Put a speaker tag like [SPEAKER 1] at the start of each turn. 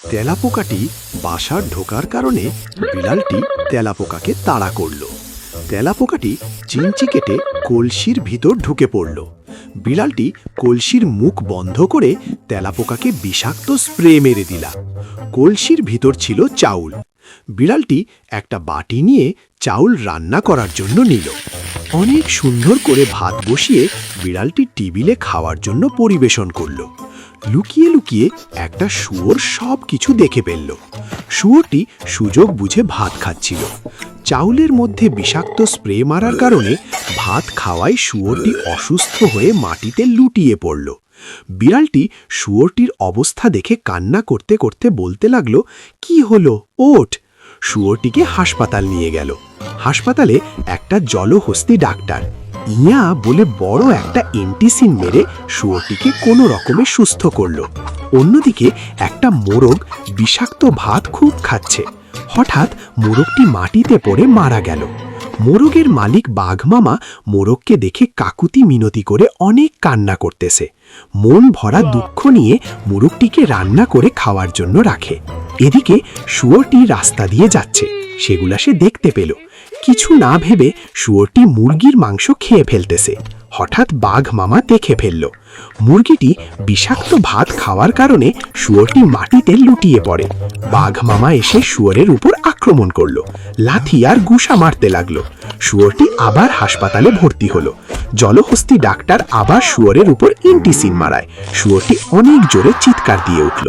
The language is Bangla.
[SPEAKER 1] তেলাপোকাটি বাসার ঢোকার কারণে বিড়ালটি তেলাপোকাকে তাড়া করল। তেলাপোকাটি চিমচি কেটে কলসির ভিতর ঢুকে পড়ল। বিড়ালটি কলসির মুখ বন্ধ করে তেলাপোকাকে বিষাক্ত স্প্রে মেরে দিলা। কলসির ভিতর ছিল চাউল। বিড়ালটি একটা বাটি নিয়ে চাউল রান্না করার জন্য নিল। অনেক সুন্দর করে ভাত বসিয়ে বিড়ালটি টেবিলে খাওয়ার জন্য পরিবেশন করল। লুকিয়ে লুকিয়ে একটা শুয়োর সব কিছু দেখে ফেলল। শুয়োরটি সুযোগ বুঝে ভাত খাচ্ছিল। চাউলের মধ্যে বিষাক্ত স্প্রে মারার কারণে ভাত খাওয়ায় শুয়োরটি অসুস্থ হয়ে মাটিতে লুটিয়ে পড়ল। বিড়ালটি শুয়োরটির অবস্থা দেখে কান্না করতে করতে বলতে লাগলো, কি হলো, ওঠ। শুয়োরটিকে হাসপাতাল নিয়ে গেল। হাসপাতালে একটা জলহস্তি ডাক্তার ইয়া বলে বড় একটা এন্টিসিন মেরে শুয়োরটিকে কোনো রকমে সুস্থ করলো। অন্যদিকে একটা মোরগ বিষাক্ত ভাত খুব খাচ্ছে। হঠাৎ মোরগটি মাটিতে পড়ে মারা গেল। মোরগের মালিক বাঘমামা মোরগকে দেখে কাকুতি মিনতি করে অনেক কান্না করতেছে। মন ভরা দুঃখ নিয়ে মোরগটিকে রান্না করে খাওয়ার জন্য রাখে। এদিকে শুয়োরটি রাস্তা দিয়ে যাচ্ছে, সেগুলা সে দেখতে পেল। কিছু না ভেবে শুয়োরটি মুরগির মাংস খেয়ে ফেলতেছে। হঠাৎ বাঘ মামা দেখে ফেলল। মুরগিটি বিষাক্ত ভাত খাওয়ার কারণে শুয়োরটি মাটিতে লুটিয়ে পড়ে। বাঘ মামা এসে শুয়োরের উপর আক্রমণ করলো, লাথি আর গুশা মারতে লাগলো। শুয়োরটি আবার হাসপাতালে ভর্তি হলো। জলহস্তি ডাক্তার আবার শুয়োরের উপর এন্টিসিন মারায়। শুয়োরটি অনেক জোরে চিৎকার দিয়ে উঠল।